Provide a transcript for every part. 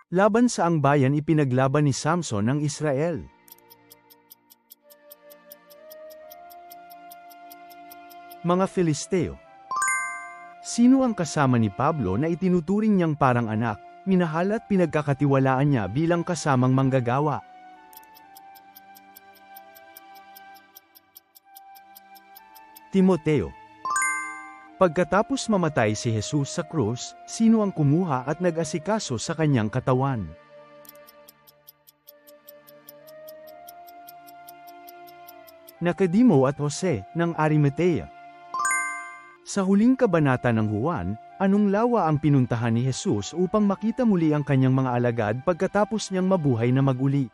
Laban sa ang bayan ipinaglaban ni Samson ang Israel. Mga Filisteo. Sino ang kasama ni Pablo na itinuturing niyang parang anak, minahal at pinagkakatiwalaan niya bilang kasamang manggagawa? Timoteo. Pagkatapos mamatay si Jesus sa krus, sino ang kumuha at nag-asikaso sa kanyang katawan? Nicodemo at Jose, ng Arimatea. Sa huling kabanata ng Juan, anong lawa ang pinuntahan ni Jesus upang makita muli ang kanyang mga alagad pagkatapos niyang mabuhay na mag-uli?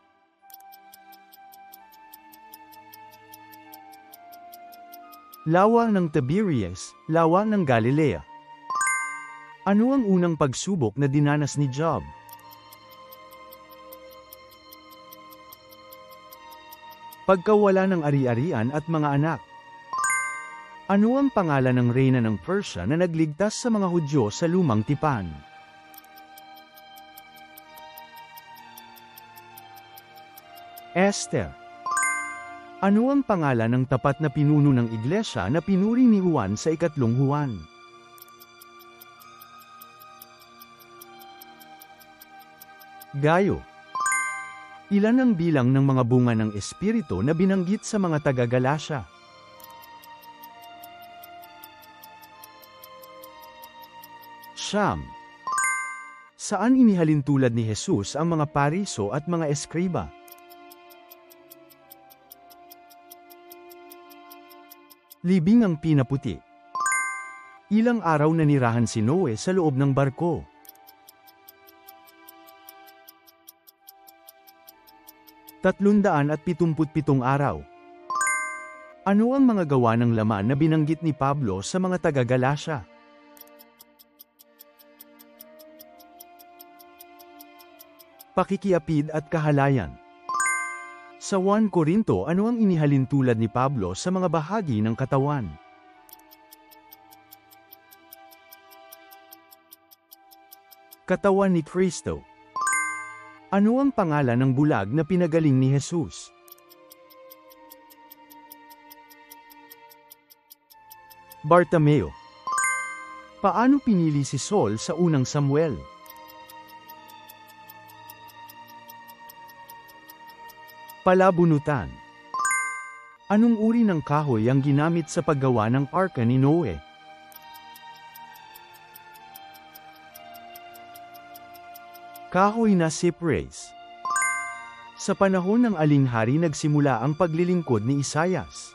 Lawa ng Tiberias, lawa ng Galilea. Ano ang unang pagsubok na dinanas ni Job? Pagkawala ng ari-arian at mga anak. Ano ang pangalan ng reyna ng Persia na nagligtas sa mga Hudyo sa lumang tipan? Esther. Ano ang pangalan ng tapat na pinuno ng iglesia na pinuri ni Juan sa ikatlong Juan? Gayo. Ilan ang bilang ng mga bunga ng Espiritu na binanggit sa mga taga-Galasya? Siyam. Saan inihalin tulad ni Jesus ang mga pariso at mga eskriba? Libing ang pinaputi. Ilang araw nanirahan si Noe sa loob ng barko? 377 araw. Ano ang mga gawa ng laman na binanggit ni Pablo sa mga taga-Galasya? Pakikiapid at kahalayan. Sa 1 Korinto, ano ang inihalin tulad ni Pablo sa mga bahagi ng katawan? Katawan ni Kristo. Ano ang pangalan ng bulag na pinagaling ni Jesus? Bartimeo. Paano pinili si Saul sa unang Samuel? Palabunutan. Anong uri ng kahoy ang ginamit sa paggawa ng arka ni Noe? Kahoy na cypress. Sa panahon ng aling hari nagsimula ang paglilingkod ni Isaias?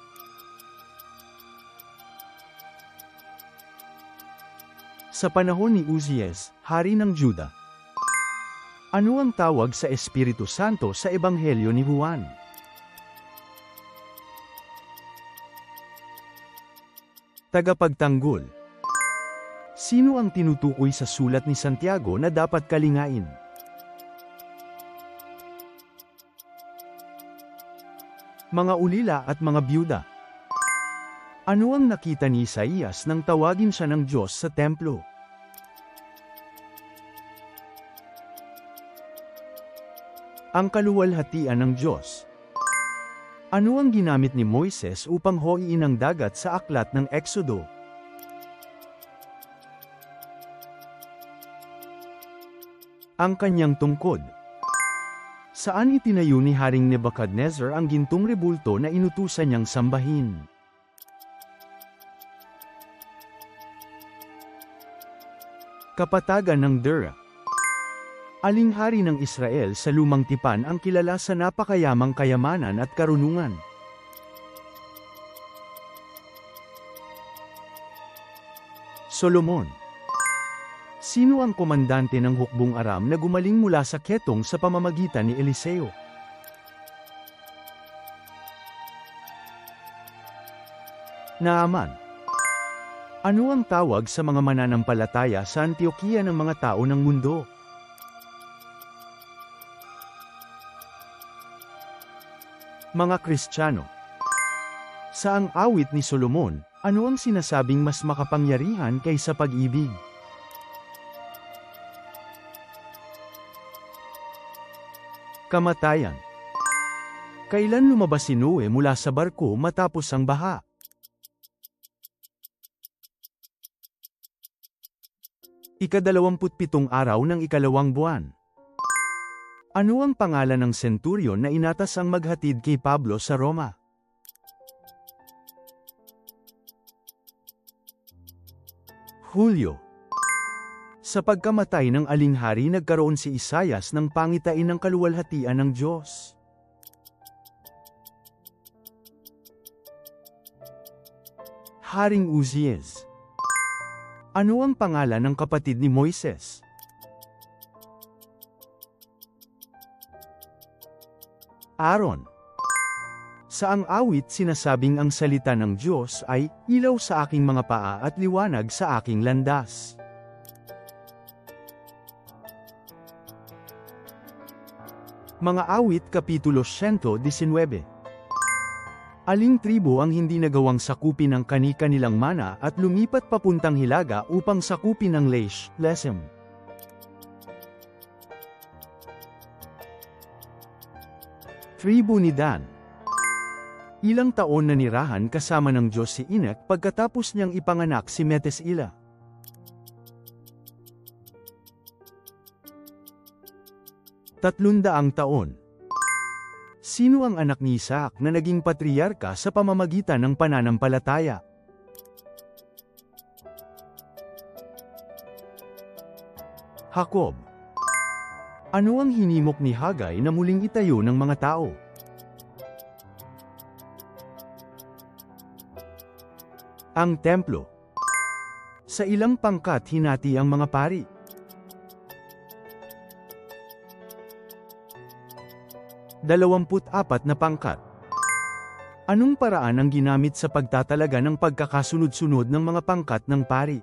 Sa panahon ni Uzias, hari ng Juda. Ano ang tawag sa Espiritu Santo sa Ebanghelyo ni Juan? Tagapagtanggol. Sino ang tinutukoy sa sulat ni Santiago na dapat kalingain? Mga ulila at mga byuda. Ano ang nakita ni Isaías nang tawagin siya ng Diyos sa templo? Ang kaluwalhatian ng Diyos. Ano ang ginamit ni Moises upang hoiin ang dagat sa aklat ng Exodo? Ang kanyang tungkod. Saan itinayo ni Haring Nebuchadnezzar ang gintong rebulto na inutusan niyang sambahin? Kapatagan ng Dura. Aling hari ng Israel sa lumang tipan ang kilala sa napakayamang kayamanan at karunungan? Solomon. Sino ang komandante ng hukbong Aram na gumaling mula sa ketong sa pamamagitan ni Eliseo? Naaman. Ano ang tawag sa mga mananampalataya sa Antioquia ng mga tao ng mundo? Mga Kristiyano. Sa ang awit ni Solomon, ano ang sinasabing mas makapangyarihan kaysa pag-ibig? Kamatayan. Kailan lumabas si Noe mula sa barko matapos ang baha? Ika-27 araw ng ikalawang buwan. Ano ang pangalan ng senturyon na inatas ang maghatid kay Pablo sa Roma? Hulyo. Sa pagkamatay ng aling hari nagkaroon si Isaias ng pangitain ng kaluwalhatian ng Diyos. Haring Uzias. Ano ang pangalan ng kapatid ni Moises? Aaron. Sa ang awit sinasabing ang salita ng Diyos ay, ilaw sa aking mga paa at liwanag sa aking landas. Mga awit Kapitulo 119. Aling tribo ang hindi nagawang sakupin ang kani-kanilang mana at lumipat papuntang Hilaga upang sakupin ang Lesem? Tribo ni Dan. Ilang taon na nirahan kasama ng Diyos si Enoch pagkatapos niyang ipanganak si Metesila? 300 taon. Sino ang anak ni Isaac na naging patriarka sa pamamagitan ng pananampalataya? Jacob. Ano ang hinimok ni Hagay na muling itayo ng mga tao? Ang templo. Sa ilang pangkat hinati ang mga pari? 24 na pangkat. Anong paraan ang ginamit sa pagtatalaga ng pagkakasunod-sunod ng mga pangkat ng pari?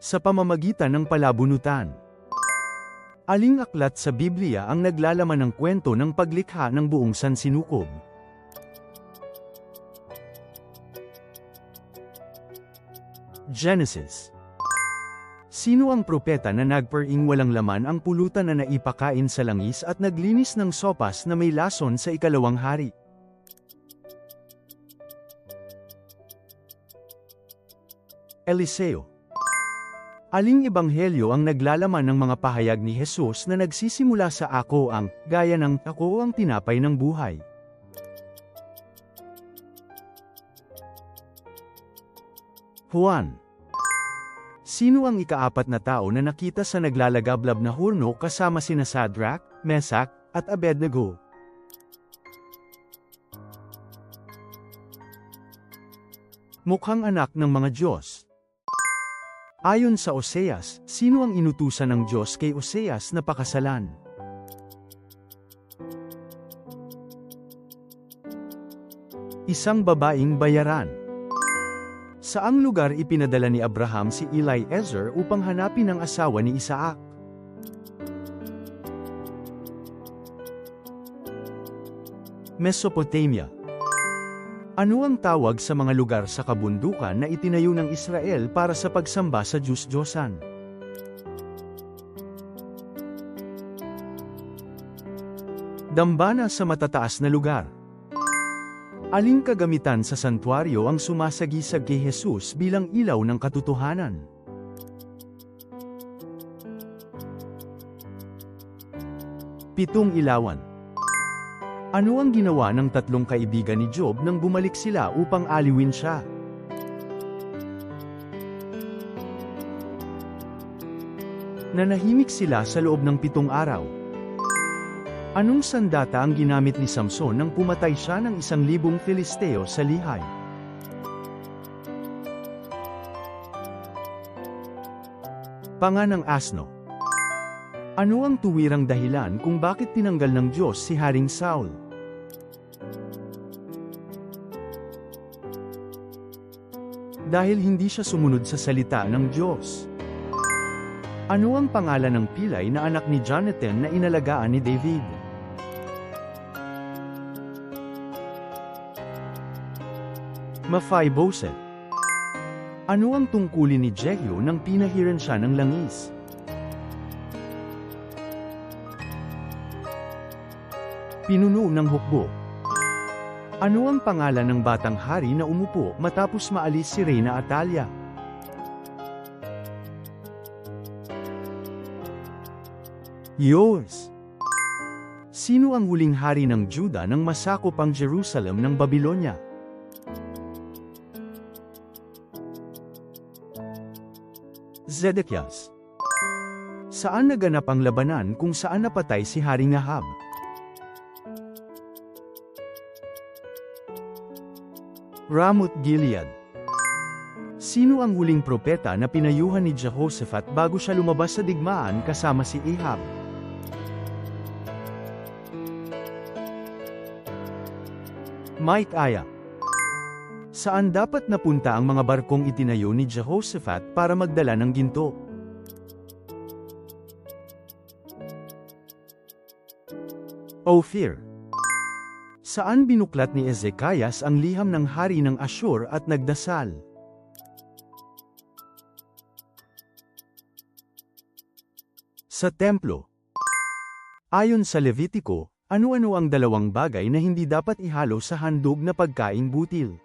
Sa pamamagitan ng palabunutan. Aling aklat sa Biblia ang naglalaman ng kwento ng paglikha ng buong sansinukob? Genesis. Sino ang propeta na nagparing walang laman ang pulutan na naipakain sa langis at naglinis ng sopas na may lason sa ikalawang hari? Eliseo. Aling ebanghelyo ang naglalaman ng mga pahayag ni Jesus na nagsisimula sa ako ang, gaya ng ako ang tinapay ng buhay? Juan. Sino ang ika-4 na tao na nakita sa naglalagablab na hurno kasama sina Shadrach, Meshach, at Abednego? Mukhang anak ng mga Diyos. Ayon sa Oseas, sino ang inutusan ng Diyos kay Oseas na pakasalan? Isang babaeng bayaran. Saang lugar ipinadala ni Abraham si Eliezer upang hanapin ang asawa ni Isaac? Mesopotamia. Ano ang tawag sa mga lugar sa kabundukan na itinayo ng Israel para sa pagsamba sa Diyos-Diyosan? Dambana sa matataas na lugar. Aling kagamitan sa santuaryo ang sumasagisag kay Jesus bilang ilaw ng katotohanan? Pitong ilawan. Ano ang ginawa ng 3 kaibigan ni Job nang bumalik sila upang aliwin siya? Nanahimik sila sa loob ng 7 araw. Anong sandata ang ginamit ni Samson nang pumatay siya ng 1,000 Filisteo sa Lihay? Panga ng asno. Ano ang tuwirang dahilan kung bakit tinanggal ng Diyos si Haring Saul? Dahil hindi siya sumunod sa salita ng Diyos. Ano ang pangalan ng pilay na anak ni Jonathan na inalagaan ni David? Mephibosheth. Ano ang tungkulin ni Jehu nang pinahiran siya ng langis? Pinuno ng hukbo. Ano ang pangalan ng batang hari na umupo matapos maalis si Reyna Atalia? Yos. Sino ang huling hari ng Juda nang masakop ang Jerusalem ng Babilonya? Zedekias. Saan naganap ang labanan kung saan napatay si Haring Ahab? Ramoth Gilead. Sino ang huling propeta na pinayuhan ni Jehoshaphat bago siya lumabas sa digmaan kasama si Ahab? Micaiah. Saan dapat napunta ang mga barkong itinayo ni Jehoshaphat para magdala ng ginto? Ophir. Saan binuklat ni Ezekias ang liham ng hari ng Ashur at nagdasal? Sa templo. Ayon sa Levitiko, ano-ano ang dalawang bagay na hindi dapat ihalo sa handog na pagkaing butil?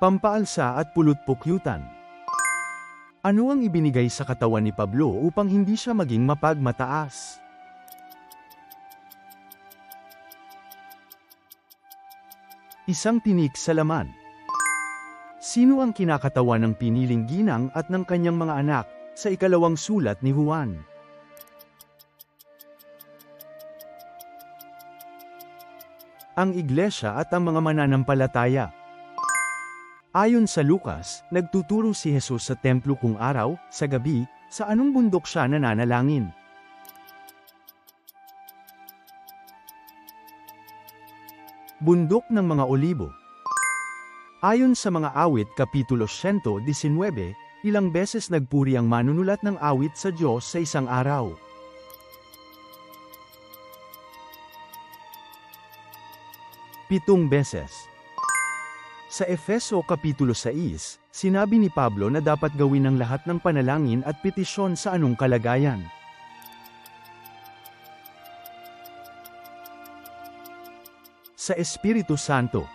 Pampaalsa at pulot-pukyutan. Ano ang ibinigay sa katawan ni Pablo upang hindi siya maging mapagmataas? Isang tinik sa laman. Sino ang kinakatawan ng piniling ginang at ng kanyang mga anak sa ikalawang sulat ni Juan? Ang iglesia at ang mga mananampalataya. Ayon sa Lucas, nagtuturo si Jesus sa templo kung araw, sa gabi, sa anong bundok siya nananalangin. Bundok ng mga Olibo. Ayon sa mga awit Kapitulo 119, ilang beses nagpuri ang manunulat ng awit sa Diyos sa isang araw. Pitong beses. Sa Efeso Kapitulo 6, sinabi ni Pablo na dapat gawin ang lahat ng panalangin at petisyon sa anong kalagayan. Sa Espiritu Santo.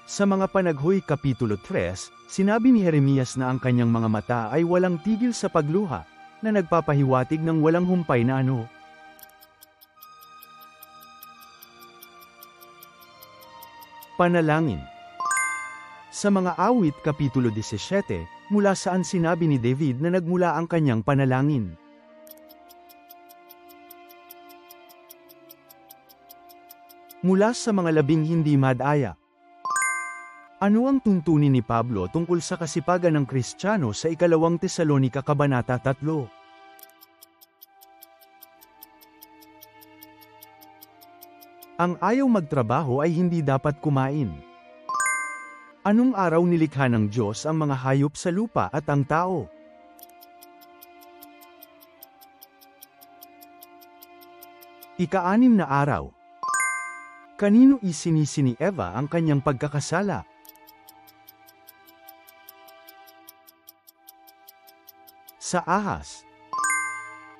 Sa mga panaghoy Kapitulo 3, sinabi ni Jeremias na ang kanyang mga mata ay walang tigil sa pagluha, na nagpapahiwatig ng walang humpay na ano. Panalangin. Sa mga awit Kapitulo 17, mula saan sinabi ni David na nagmula ang kanyang panalangin. Mula sa mga labing hindi madaya. Ano ang tuntunin ni Pablo tungkol sa kasipagan ng Kristiyano sa ikalawang Tesalonika Kabanata 3? Ang ayaw magtrabaho ay hindi dapat kumain. Anong araw nilikha ng Diyos ang mga hayop sa lupa at ang tao? Ika-6 na araw. Kanino isinisi ni Eva ang kanyang pagkakasala? Sa ahas.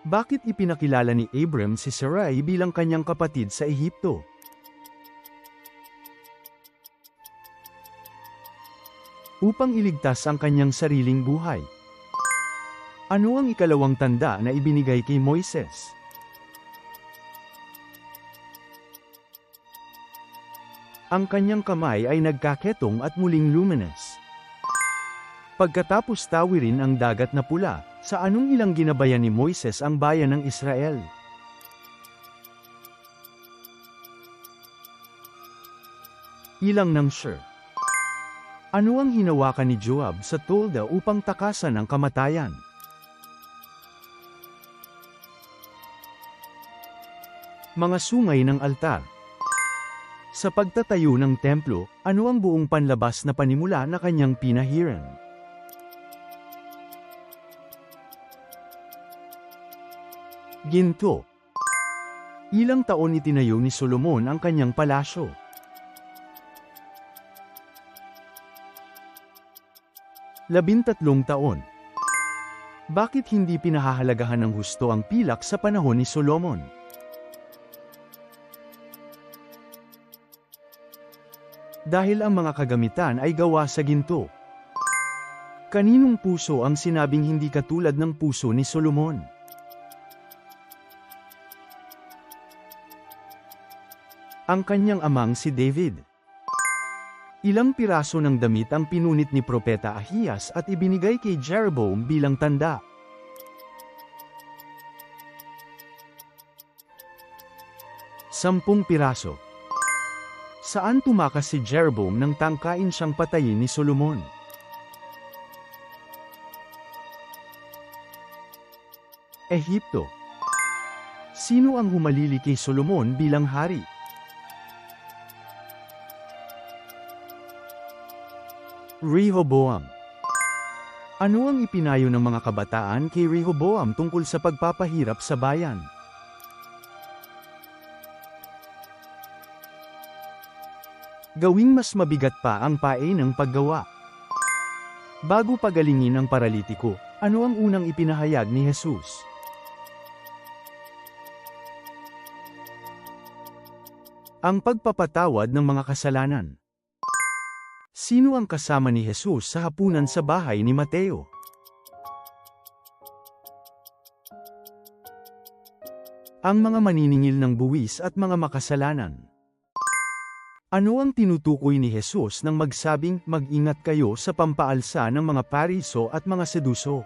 Bakit ipinakilala ni Abram si Sarai bilang kanyang kapatid sa Ehipto? Upang iligtas ang kanyang sariling buhay. Ano ang ikalawang tanda na ibinigay kay Moises? Ang kanyang kamay ay nagkaketong at muling luminous. Pagkatapos tawirin ang dagat na pula, sa anong ilang ginabayan ni Moises ang bayan ng Israel? Ilang ng Shur. Ano ang hinawakan ni Joab sa tolda upang takasan ang kamatayan? Mga sungay ng altar. Sa pagtatayo ng templo, ano ang buong panlabas na panimula na kanyang pinahiran? Ginto. Ilang taon itinayo ni Solomon ang kanyang palasyo? 13 taon. Bakit hindi pinahahalagahan ng husto ang pilak sa panahon ni Solomon? Dahil ang mga kagamitan ay gawa sa ginto. Kaninong puso ang sinabing hindi katulad ng puso ni Solomon? Ang kanyang amang si David. Ilang piraso ng damit ang pinunit ni Propeta Ahiyas at ibinigay kay Jeroboam bilang tanda. Sampung piraso. Saan tumakas si Jeroboam nang tangkain siyang patayin ni Solomon? Ehipto. Sino ang humalili kay Solomon bilang hari? Rehoboam. Ano ang ipinayo ng mga kabataan kay Rehoboam tungkol sa pagpapahirap sa bayan? Gawing mas mabigat pa ang pae ng paggawa. Bago pagalingin ang paralitiko, ano ang unang ipinahayag ni Jesus? Ang pagpapatawad ng mga kasalanan. Sino ang kasama ni Jesus sa hapunan sa bahay ni Mateo? Ang mga maniningil ng buwis at mga makasalanan. Ano ang tinutukoy ni Jesus nang magsabing, mag-ingat kayo sa pampaalsa ng mga Pariso at mga Seduso?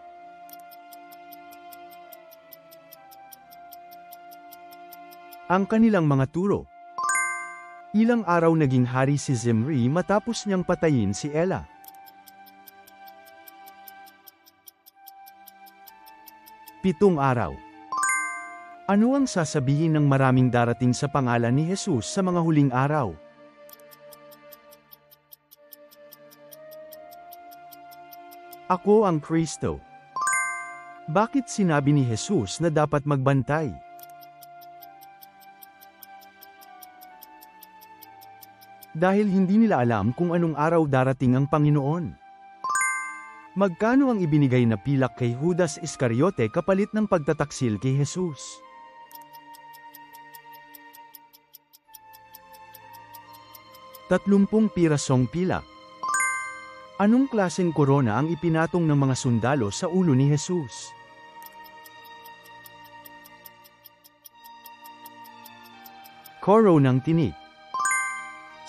Ang kanilang mga turo. Ilang araw naging hari si Zimri matapos niyang patayin si Ela. Pitong araw. Ano ang sasabihin ng maraming darating sa pangalan ni Jesus sa mga huling araw? Ako ang Kristo. Bakit sinabi ni Jesus na dapat magbantay? Dahil hindi nila alam kung anong araw darating ang Panginoon. Magkano ang ibinigay na pilak kay Judas Iscariote kapalit ng pagtataksil kay Jesus? Tatlumpung pirasong pilak. Anong klaseng korona ang ipinatong ng mga sundalo sa ulo ni Jesus? Koro ng tinik.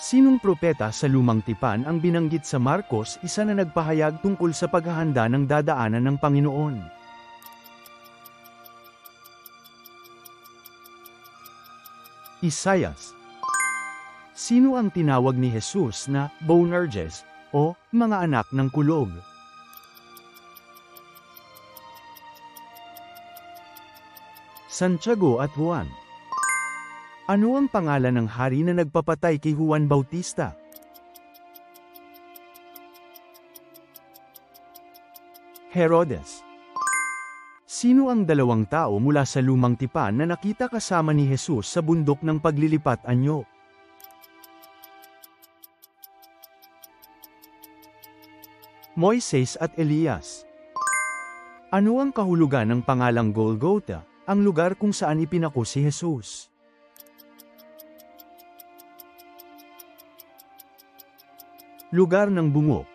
Sinong propeta sa Lumang Tipan ang binanggit sa Marcos 1 na nagpahayag tungkol sa paghahanda ng dadaanan ng Panginoon? Isaias. Sino ang tinawag ni Jesus na Boanerges o mga anak ng kulog? Santiago at Juan. Ano ang pangalan ng hari na nagpapatay kay Juan Bautista? Herodes. Sino ang dalawang tao mula sa Lumang Tipan na nakita kasama ni Jesus sa bundok ng paglilipat anyo? Moises at Elias. Ano ang kahulugan ng pangalang Golgotha, ang lugar kung saan ipinako si Jesus? Lugar ng bungo.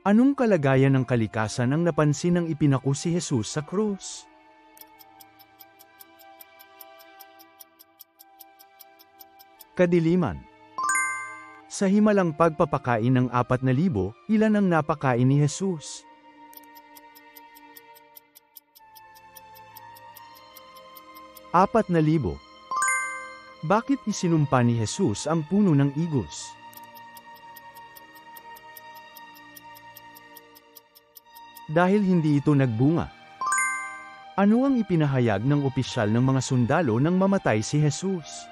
Anong kalagayan ng kalikasan ang napansin nang ipinako si Jesus sa krus? Kadiliman. Sa himalang pagpapakain ng 4,000, ilan ang napakain ni Jesus? Apat na libo. Bakit isinumpa ni Jesus ang puno ng igos? Dahil hindi ito nagbunga. Ano ang ipinahayag ng opisyal ng mga sundalo nang mamatay si Jesus?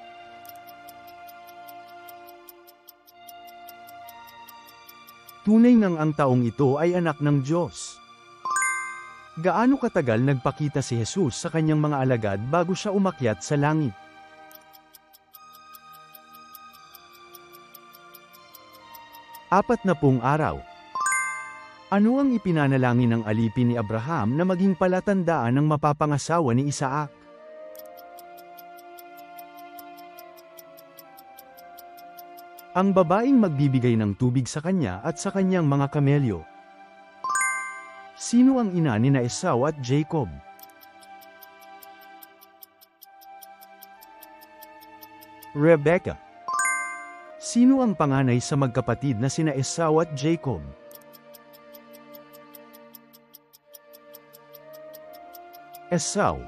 Tunay ngang ang taong ito ay anak ng Diyos. Gaano katagal nagpakita si Jesus sa kanyang mga alagad bago siya umakyat sa langit? 40 araw. Ano ang ipinanalangin ng alipin ni Abraham na maging palatandaan ng mapapangasawa ni Isaac? Ang babaeng magbibigay ng tubig sa kanya at sa kanyang mga kamelyo. Sino ang ina ni Esau at Jacob? Rebecca. Sino ang panganay sa magkapatid na sina Esau at Jacob? Esau.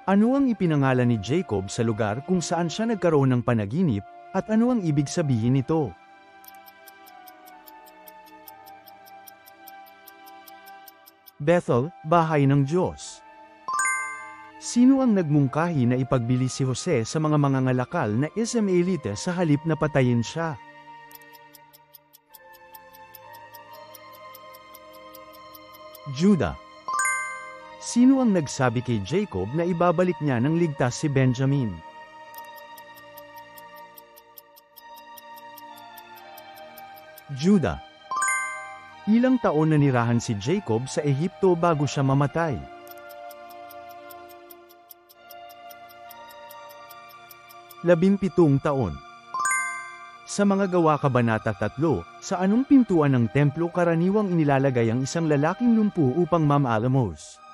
Ano ang ipinangalan ni Jacob sa lugar kung saan siya nagkaroon ng panaginip, at ano ang ibig sabihin nito? Bethel, bahay ng Diyos. Sino ang nagmungkahi na ipagbili si Jose sa mga mangangalakal na Ismaelite sa halip na patayin siya? Judah. Sino ang nagsabi kay Jacob na ibabalik niya ng ligtas si Benjamin? Judah. Ilang taon nanirahan si Jacob sa Ehipto bago siya mamatay? 17 taon. Sa mga gawa kabanata 3, sa anong pintuan ng templo karaniwang inilalagay ang isang lalaking lumpu upang mamaalamos?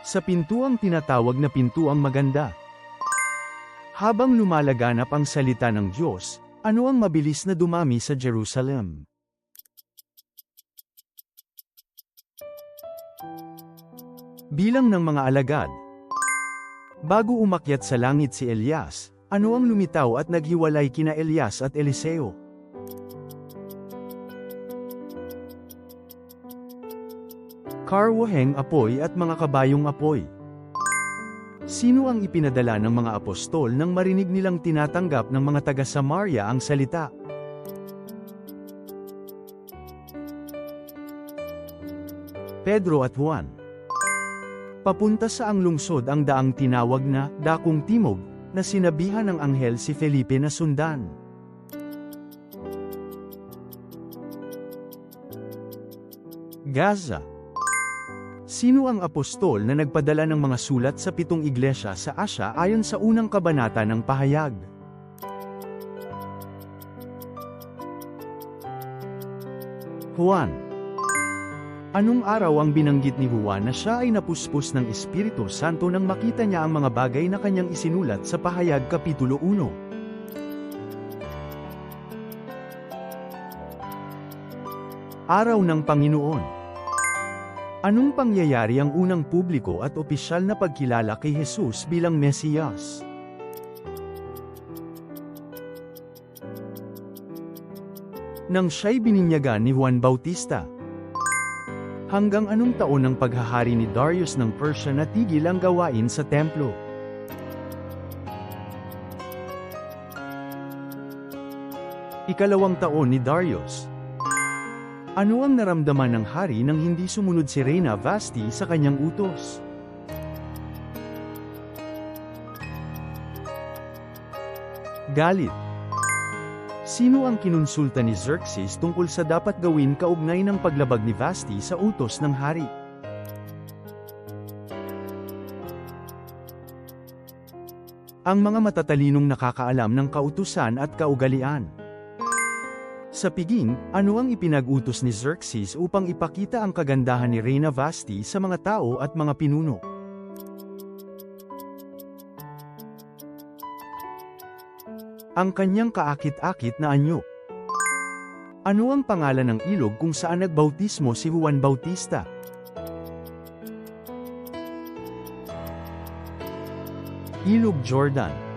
Sa pintuang tinatawag na pintuang maganda. Habang lumalaganap ang salita ng Diyos, ano ang mabilis na dumami sa Jerusalem? Bilang ng mga alagad. Bago umakyat sa langit si Elias, ano ang lumitaw at naghiwalay kina Elias at Eliseo? Karwaheng apoy at mga kabayong apoy. Sino ang ipinadala ng mga apostol nang marinig nilang tinatanggap ng mga taga-Samaria ang salita? Pedro at Juan. Papunta sa ang lungsod ang daang tinawag na Dakong Timog, na sinabihan ng anghel si Felipe na sundan. Gaza. Sino ang apostol na nagpadala ng mga sulat sa 7 iglesia sa Asya ayon sa unang kabanata ng pahayag? Juan. Anong araw ang binanggit ni Juan na siya ay napuspos ng Espiritu Santo nang makita niya ang mga bagay na kanyang isinulat sa pahayag Kapitulo 1? Araw ng Panginoon. Anong pangyayari ang unang publiko at opisyal na pagkilala kay Jesus bilang Mesiyas? Nang siya'y bininyagan ni Juan Bautista. Hanggang anong taon ng paghahari ni Darius ng Persia natigil ang gawain sa templo? Ikalawang taon ni Darius. Ano ang naramdaman ng hari nang hindi sumunod si Reyna Vasti sa kanyang utos? Galit. Sino ang kinonsulta ni Xerxes tungkol sa dapat gawin kaugnay ng paglabag ni Vasti sa utos ng hari? Ang mga matatalinong nakakaalam ng kautusan at kaugalian. Sa piging, ano ang ipinag-utos ni Xerxes upang ipakita ang kagandahan ni Reyna Vasti sa mga tao at mga pinuno? Ang kanyang kaakit-akit na anyo. Ano ang pangalan ng ilog kung saan nagbautismo si Juan Bautista? Ilog Jordan.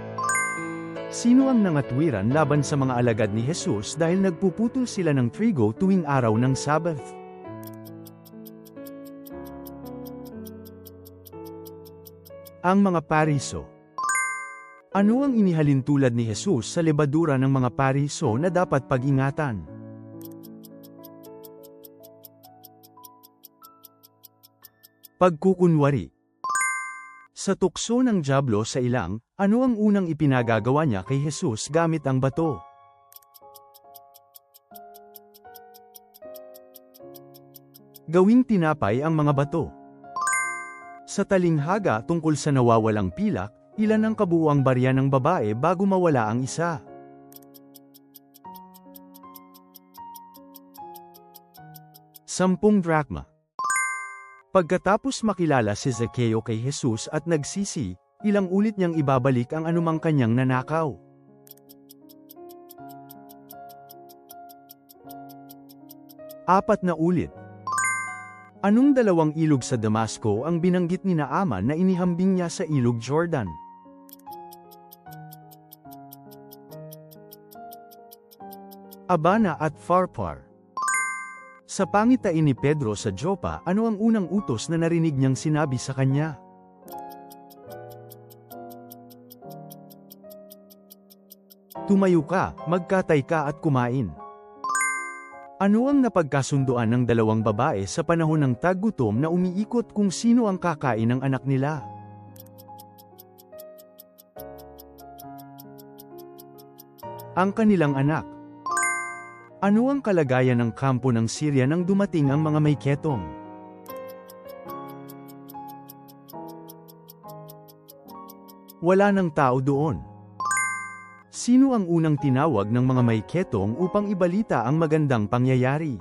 Sino ang nangatwiran laban sa mga alagad ni Jesus dahil nagpuputol sila ng trigo tuwing araw ng Sabbath? Ang mga Pariso. Ano ang inihalin tulad ni Jesus sa lebadura ng mga Pariso na dapat pag-ingatan? Pagkukunwari. Sa tukso ng dyablo sa ilang, ano ang unang ipinagagawa niya kay Jesus gamit ang bato? Gawing tinapay ang mga bato. Sa talinghaga tungkol sa nawawalang pilak, ilan ang kabuuang barya ng babae bago mawala ang isa? 10 drachma. Pagkatapos makilala si Zaccheo kay Jesus at nagsisi, ilang ulit niyang ibabalik ang anumang kanyang nanakaw. 4 na ulit. Anong dalawang ilog sa Damasco ang binanggit ni Naaman na inihambing niya sa ilog Jordan? Abana at Pharpar. Sa pangitain ni Pedro sa Joppa, ano ang unang utos na narinig niyang sinabi sa kanya? Tumayo ka, magkatay ka at kumain. Ano ang napagkasunduan ng dalawang babae sa panahon ng taggutom na umiikot kung sino ang kakain ng anak nila? Ang kanilang anak. Ano ang kalagayan ng kampo ng Syria nang dumating ang mga may ketong? Wala ng tao doon. Sino ang unang tinawag ng mga may ketong upang ibalita ang magandang pangyayari?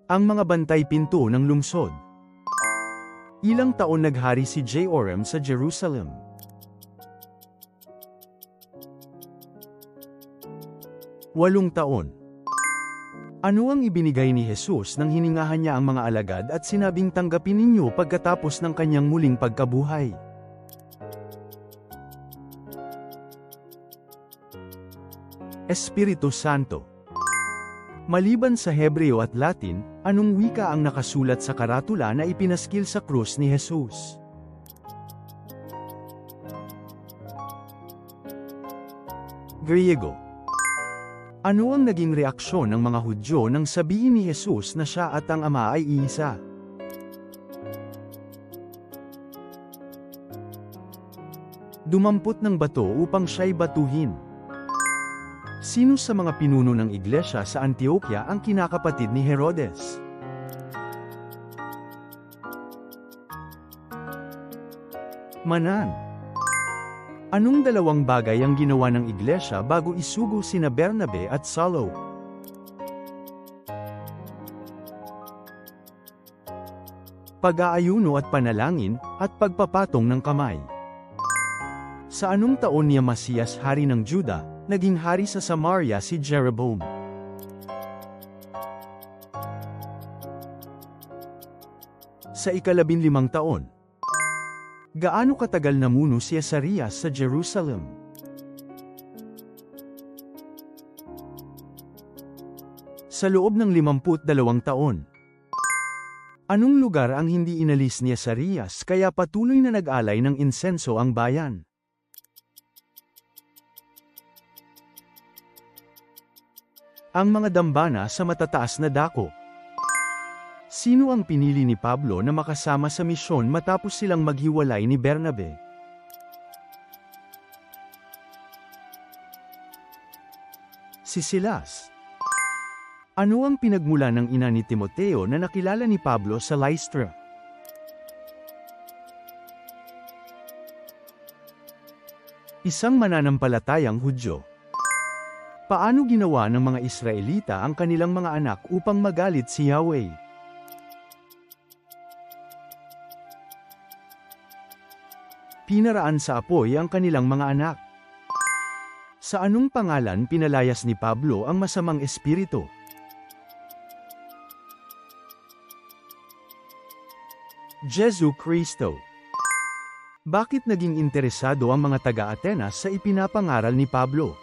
Ang mga bantay pinto ng lungsod. Ilang taon naghari si Jehoram sa Jerusalem? 8 taon. Ano ang ibinigay ni Jesus nang hiningahan niya ang mga alagad at sinabing tanggapin ninyo pagkatapos ng kanyang muling pagkabuhay? Espiritu Santo. Maliban sa Hebreo at Latin, anong wika ang nakasulat sa karatula na ipinaskil sa krus ni Jesus? Griego. Ano ang naging reaksyon ng mga Hudyo nang sabihin ni Jesus na siya at ang Ama ay iisa? Dumampot ng bato upang siya'y batuhin. Sino sa mga pinuno ng iglesia sa Antioquia ang kinakapatid ni Herodes? Manan. Anong dalawang bagay ang ginawa ng iglesia bago isugo sina Bernabe at Saulo? Pag-aayuno at panalangin, at pagpapatong ng kamay. Sa anong taon ni Masiyas hari ng Juda, naging hari sa Samaria si Jeroboam? Sa 15 taon. Gaano katagal namuno si Asarias sa Jerusalem? Sa loob ng 52 taon. Anong lugar ang hindi inalis ni Asarias kaya patuloy na nag-alay ng insenso ang bayan? Ang mga dambana sa matataas na dako. Sino ang pinili ni Pablo na makasama sa misyon matapos silang maghiwalay ni Bernabe? Si Silas. Ano ang pinagmula ng ina ni Timoteo na nakilala ni Pablo sa Lystra? Isang mananampalatayang Hudyo. Paano ginawa ng mga Israelita ang kanilang mga anak upang magalit si Yahweh? Pinaraan sa apoy ang kanilang mga anak. Sa anong pangalan pinalayas ni Pablo ang masamang espiritu? Jesu Kristo. Bakit naging interesado ang mga taga-Atenas sa ipinapangaral ni Pablo?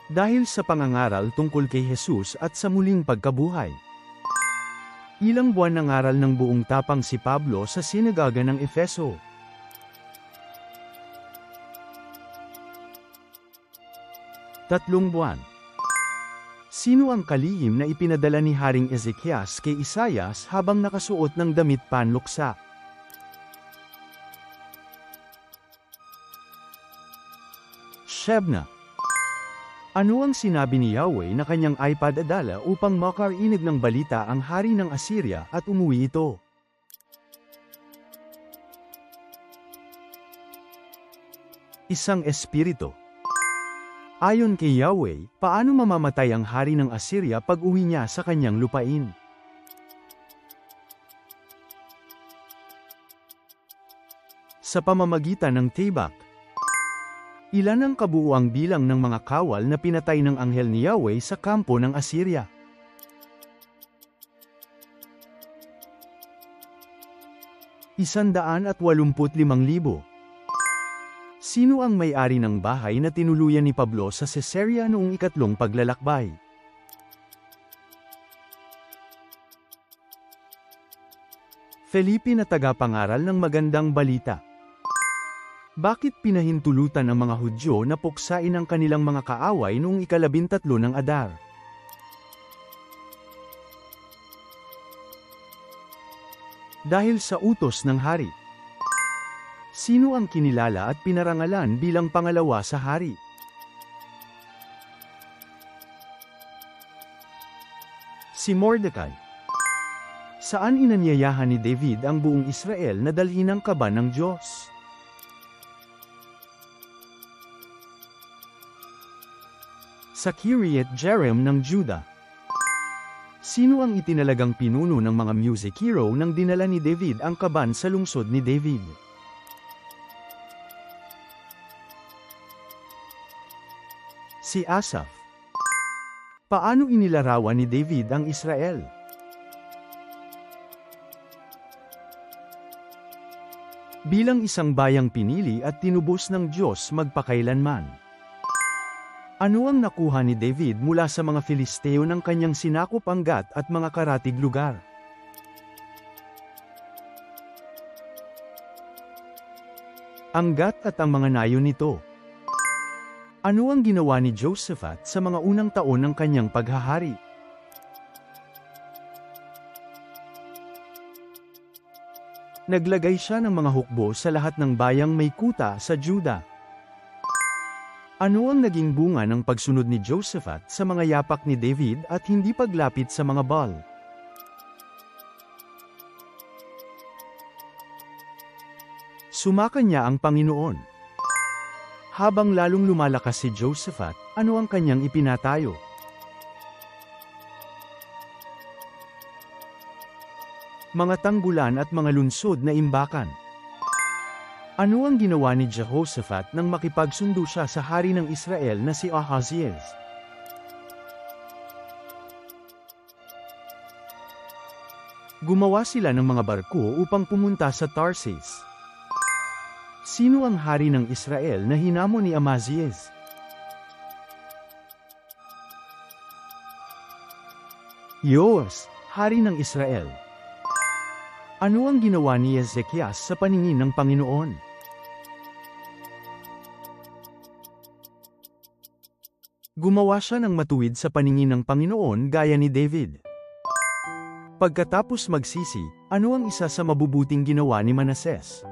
Dahil sa pangangaral tungkol kay Jesus at sa muling pagkabuhay. Ilang buwan nangaral ng buong tapang si Pablo sa sinagoga ng Efeso. Tatlong buwan. Sino ang kalihim na ipinadala ni Haring Ezekias kay Isaias habang nakasuot ng damit panluksa? Shebna. Ano ang sinabi ni Yahweh na kanyang ipadadala upang makarinig ng balita ang hari ng Assyria at umuwi ito? Isang espiritu. Ayon kay Yahweh, paano mamamatay ang hari ng Assyria pag uwi niya sa kanyang lupain? Sa pamamagitan ng Tabak. Ilan ang kabuuang bilang ng mga kawal na pinatay ng anghel ni Yahweh sa kampo ng Assyria? Isandaan at 85,000. Sino ang may-ari ng bahay na tinuluyan ni Pablo sa Caesarea noong ikatlong paglalakbay? Felipe na tagapangaral ng magandang balita. Bakit pinahintulutan ang mga Hudyo na puksain ang kanilang mga kaaway noong ika-13 ng Adar? Dahil sa utos ng hari. Sino ang kinilala at pinarangalan bilang pangalawa sa hari? Si Mordecai. Saan inanyayahan ni David ang buong Israel na dalhin ang kaban ng Diyos? Sa Kiriath Jearim ng Juda. Sino ang itinalagang pinuno ng mga music hero nang dinala ni David ang kaban sa lungsod ni David? Si Asaph. Paano inilarawan ni David ang Israel? Bilang isang bayang pinili at tinubos ng Diyos magpakailanman. Ano ang nakuha ni David mula sa mga Filisteo ng kanyang sinakop ang Gat at mga karatig lugar? Ang Gat at ang mga nayon nito. Ano ang ginawa ni Josaphat sa mga unang taon ng kanyang paghahari? Naglagay siya ng mga hukbo sa lahat ng bayang may kuta sa Juda. Ano ang naging bunga ng pagsunod ni Josaphat sa mga yapak ni David at hindi paglapit sa mga Baal? Sumakan niya ang Panginoon. Habang lalong lumalakas si Josaphat, ano ang kanyang ipinatayo? Mga tanggulan at mga lunsod na imbakan. Ano ang ginawa ni Jehoshaphat nang makipagsundo siya sa hari ng Israel na si Ahazias? Gumawa sila ng mga barko upang pumunta sa Tarsis. Sino ang hari ng Israel na hinamon ni Amazias? Yoas, hari ng Israel. Ano ang ginawa ni Ezekias sa paningin ng Panginoon? Gumawa siya ng matuwid sa paningin ng Panginoon gaya ni David. Pagkatapos magsisi, ano ang isa sa mabubuting ginawa ni Manases?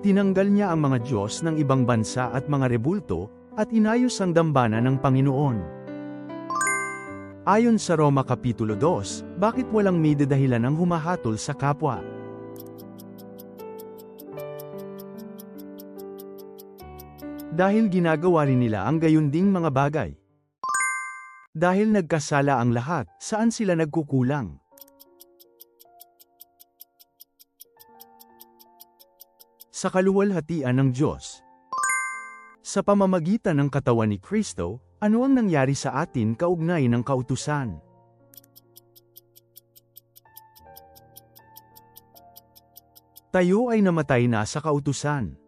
Tinanggal niya ang mga Diyos ng ibang bansa at mga rebulto, at inayos ang dambana ng Panginoon. Ayon sa Roma Kapitulo 2, bakit walang may dahilan ang humahatol sa kapwa? Dahil ginagawa rin nila ang gayunding mga bagay. Dahil nagkasala ang lahat, saan sila nagkukulang? Sa kaluwalhatian ng Diyos. Sa pamamagitan ng katawan ni Kristo, ano ang nangyari sa atin kaugnay ng kautusan? Tayo ay namatay na sa kautusan.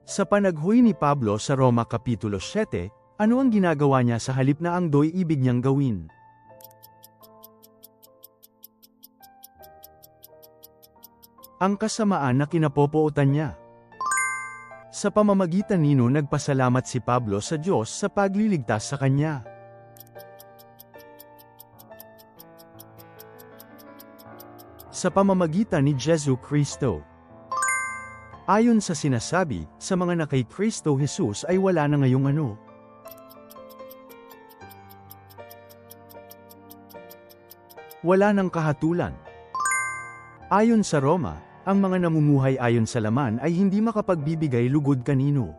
Sa panaghoy ni Pablo sa Roma Kapitulo 7, ano ang ginagawa niya sa halip na ang do'y ibig niyang gawin? Ang kasamaan na kinapopootan niya. Sa pamamagitan nino nagpasalamat si Pablo sa Diyos sa pagliligtas sa kanya. Sa pamamagitan ni Jesu Kristo. Ayon sa sinasabi, sa mga na kay Kristo Jesus ay wala na ngayong ano. Wala ng kahatulan. Ayon sa Roma, ang mga namumuhay ayon sa laman ay hindi makapagbibigay lugod kanino.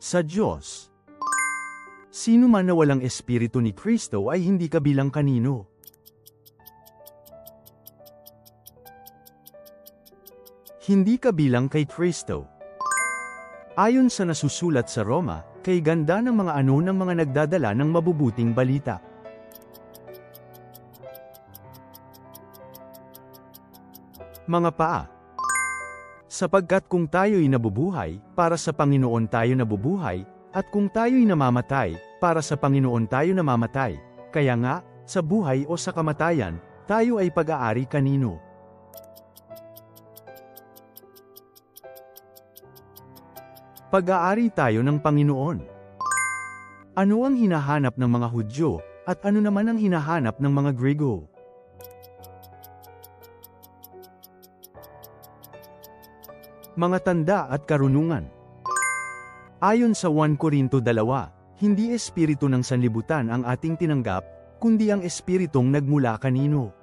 Sa Diyos. Sino man na walang espiritu ni Kristo ay hindi kabilang kanino. Hindi kabilang kay Kristo. Ayon sa nasusulat sa Roma, kay ganda ng mga ano ng mga nagdadala ng mabubuting balita. Mga paa. Sapagkat kung tayo'y nabubuhay, para sa Panginoon tayo nabubuhay, at kung tayo'y namamatay, para sa Panginoon tayo namamatay. Kaya nga, sa buhay o sa kamatayan, tayo ay pag-aari kanino. Pag-aari tayo ng Panginoon. Ano ang hinahanap ng mga Hudyo, at ano naman ang hinahanap ng mga Grego? Mga tanda at karunungan. Ayon sa 1 Korinto 2, hindi espiritu ng sanlibutan ang ating tinanggap, kundi ang espiritong nagmula kanino.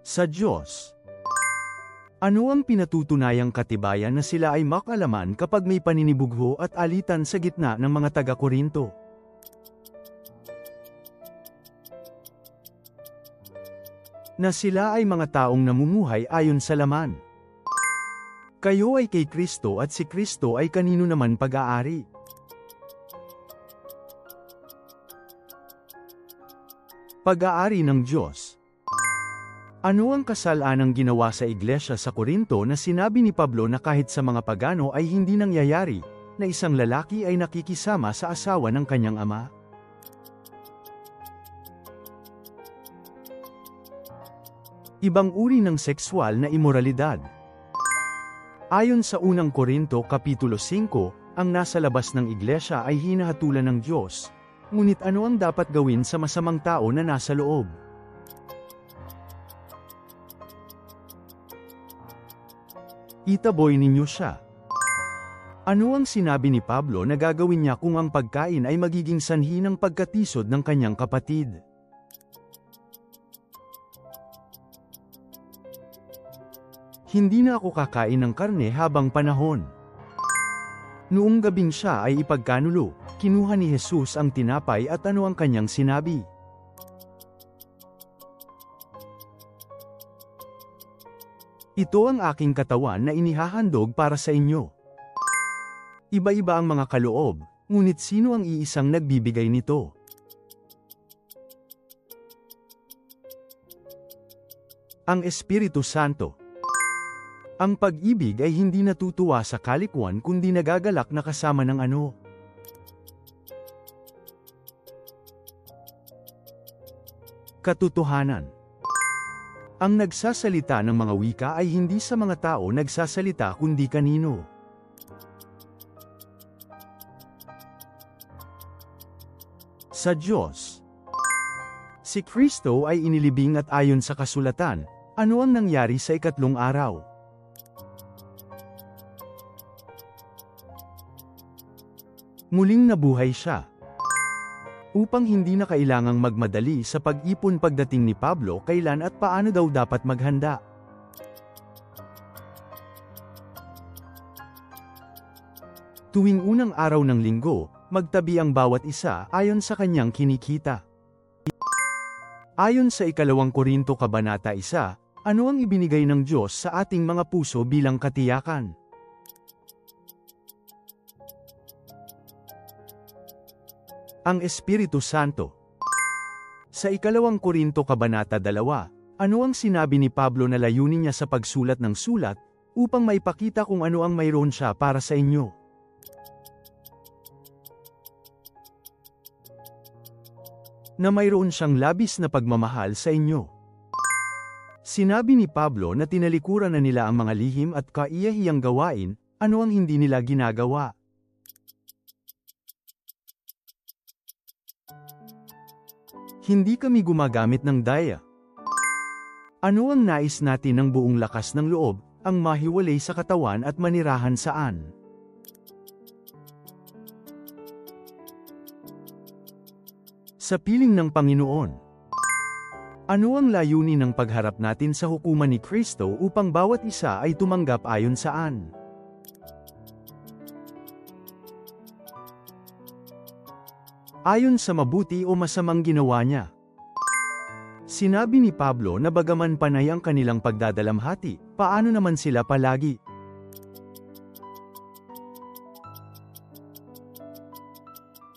Sa Diyos. Ano ang pinatutunayang katibayan na sila ay makalaman kapag may paninibugho at alitan sa gitna ng mga taga-Korinto? Na sila ay mga taong namumuhay ayon sa laman. Kayo ay kay Kristo at si Kristo ay kanino naman pag-aari. Pag-aari ng Diyos. Ano ang kasalanang ginawa sa iglesia sa Korinto na sinabi ni Pablo na kahit sa mga pagano ay hindi nangyayari, na isang lalaki ay nakikisama sa asawa ng kanyang ama? Ibang uri ng sexual na imoralidad. Ayon sa unang Korinto Kapitulo 5, ang nasa labas ng iglesia ay hinahatulan ng Diyos. Ngunit ano ang dapat gawin sa masamang tao na nasa loob? Itaboy ninyo siya. Ano ang sinabi ni Pablo na gagawin niya kung ang pagkain ay magiging sanhi ng pagkatisod ng kanyang kapatid? Hindi na ako kakain ng karne habang panahon. Noong gabing siya ay ipagkanulo, kinuha ni Jesus ang tinapay at ano ang kanyang sinabi? Ito ang aking katawan na inihahandog para sa inyo. Iba-iba ang mga kaloob, ngunit sino ang iisang nagbibigay nito? Ang Espiritu Santo. Ang pag-ibig ay hindi natutuwa sa kalikuan kundi nagagalak na kasama ng ano. Katotohanan. Ang nagsasalita ng mga wika ay hindi sa mga tao nagsasalita kundi kanino. Sa Diyos. Si Kristo ay inilibing at ayon sa kasulatan, ano ang nangyari sa ikatlong araw? Muling nabuhay siya. Upang hindi na kailangang magmadali sa pag-ipon pagdating ni Pablo kailan at paano daw dapat maghanda. Tuwing unang araw ng linggo, magtabi ang bawat isa ayon sa kanyang kinikita. Ayon sa 2 Korinto Kabanata 1, ano ang ibinigay ng Diyos sa ating mga puso bilang katiyakan? Ang Espiritu Santo. Sa 2 Korinto Kabanata 2, ano ang sinabi ni Pablo na layunin niya sa pagsulat ng sulat, upang maipakita kung ano ang mayroon siya para sa inyo? Na mayroon siyang labis na pagmamahal sa inyo. Sinabi ni Pablo na tinalikuran na nila ang mga lihim at kaiyahiyang gawain, ano ang hindi nila ginagawa? Hindi kami gumagamit ng daya. Ano ang nais natin ng buong lakas ng loob, ang mahiwalay sa katawan at manirahan saan? Sa piling ng Panginoon. Ano ang layunin ng pagharap natin sa hukuman ni Kristo upang bawat isa ay tumanggap ayon saan? Ayon sa mabuti o masamang ginawa niya. Sinabi ni Pablo na bagaman panay ang kanilang pagdadalamhati, paano naman sila palagi?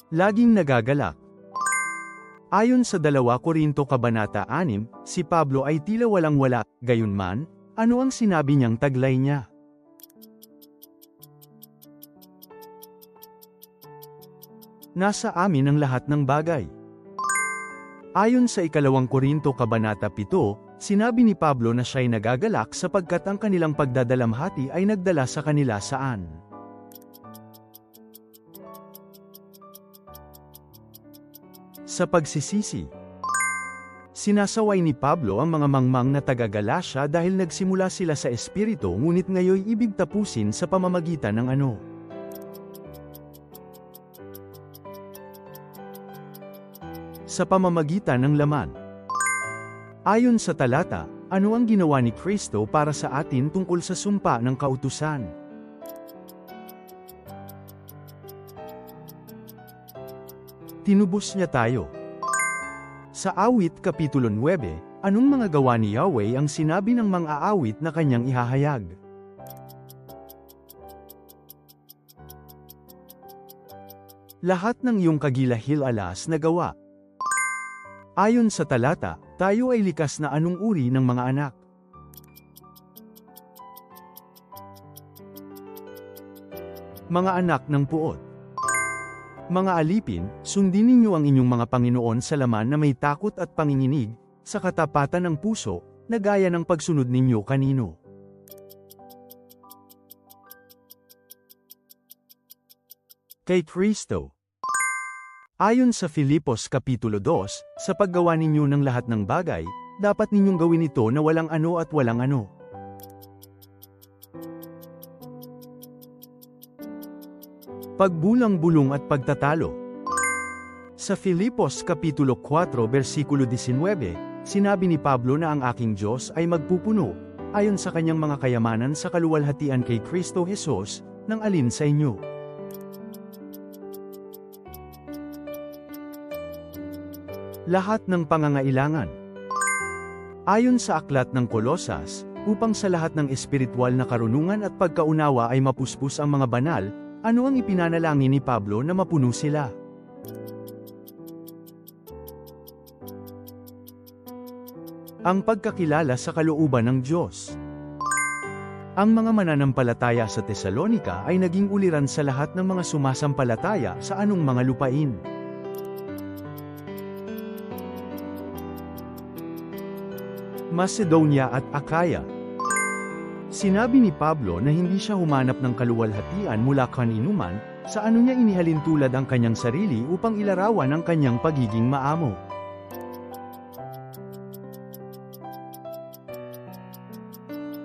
Laging nagagalak. Ayon sa 2 Korinto Kabanata 6, si Pablo ay tila walang-wala, gayunman, ano ang sinabi niyang taglay niya? Nasa amin ang lahat ng bagay. Ayon sa 2 Korinto Kabanata 7, sinabi ni Pablo na siya'y nagagalak sapagkat ang kanilang pagdadalamhati ay nagdala sa kanila saan? Sa pagsisisi. Sinasaway ni Pablo ang mga mangmang na taga-Galacia dahil nagsimula sila sa espiritu ngunit ngayoy ibig tapusin sa pamamagitan ng ano? Sa pamamagitan ng laman. Ayon sa talata, ano ang ginawa ni Kristo para sa atin tungkol sa sumpa ng kautusan? Tinubos niya tayo. Sa Awit Kapitulo 9, anong mga gawa ni Yahweh ang sinabi ng mang-aawit na kanyang ihahayag? Lahat ng iyong kagilahil-alas na gawa. Ayon sa talata, tayo ay likas na anong uri ng mga anak. Mga anak ng puot. Mga alipin, sundin ninyo ang inyong mga Panginoon sa laman na may takot at panginginig, sa katapatan ng puso, na gaya ng pagsunod ninyo kanino. Kay Kristo. Ayon sa Filipos Kapitulo 2, sa paggawa ninyo ng lahat ng bagay, dapat ninyong gawin ito na walang ano at walang ano. Pagbulang-bulong at pagtatalo. Sa Filipos Kapitulo 4 versikulo 19, sinabi ni Pablo na ang aking Diyos ay magpupuno, ayon sa kanyang mga kayamanan sa kaluwalhatian kay Kristo Jesus, ng alin sa inyo. Lahat ng pangangailangan. Ayon sa aklat ng Kolosas, upang sa lahat ng espiritual na karunungan at pagkaunawa ay mapuspos ang mga banal, ano ang ipinanalangin ni Pablo na mapuno sila? Ang pagkakilala sa kalooban ng Diyos. Ang mga mananampalataya sa Tesalonika ay naging uliran sa lahat ng mga sumasampalataya sa anong mga lupain. Macedonia at Akaya. Sinabi ni Pablo na hindi siya humanap ng kaluwalhatian mula kaninuman, sa ano niya inihalin tulad ang kanyang sarili upang ilarawan ang kanyang pagiging maamo.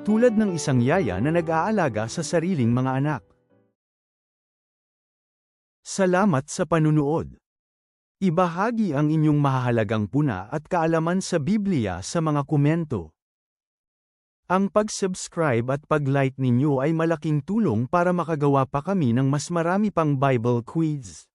Tulad ng isang yaya na nag-aalaga sa sariling mga anak. Salamat sa panunood. Ibahagi ang inyong mahahalagang puna at kaalaman sa Biblia sa mga komento. Ang pag-subscribe at pag-like ninyo ay malaking tulong para makagawa pa kami ng mas marami pang Bible quiz.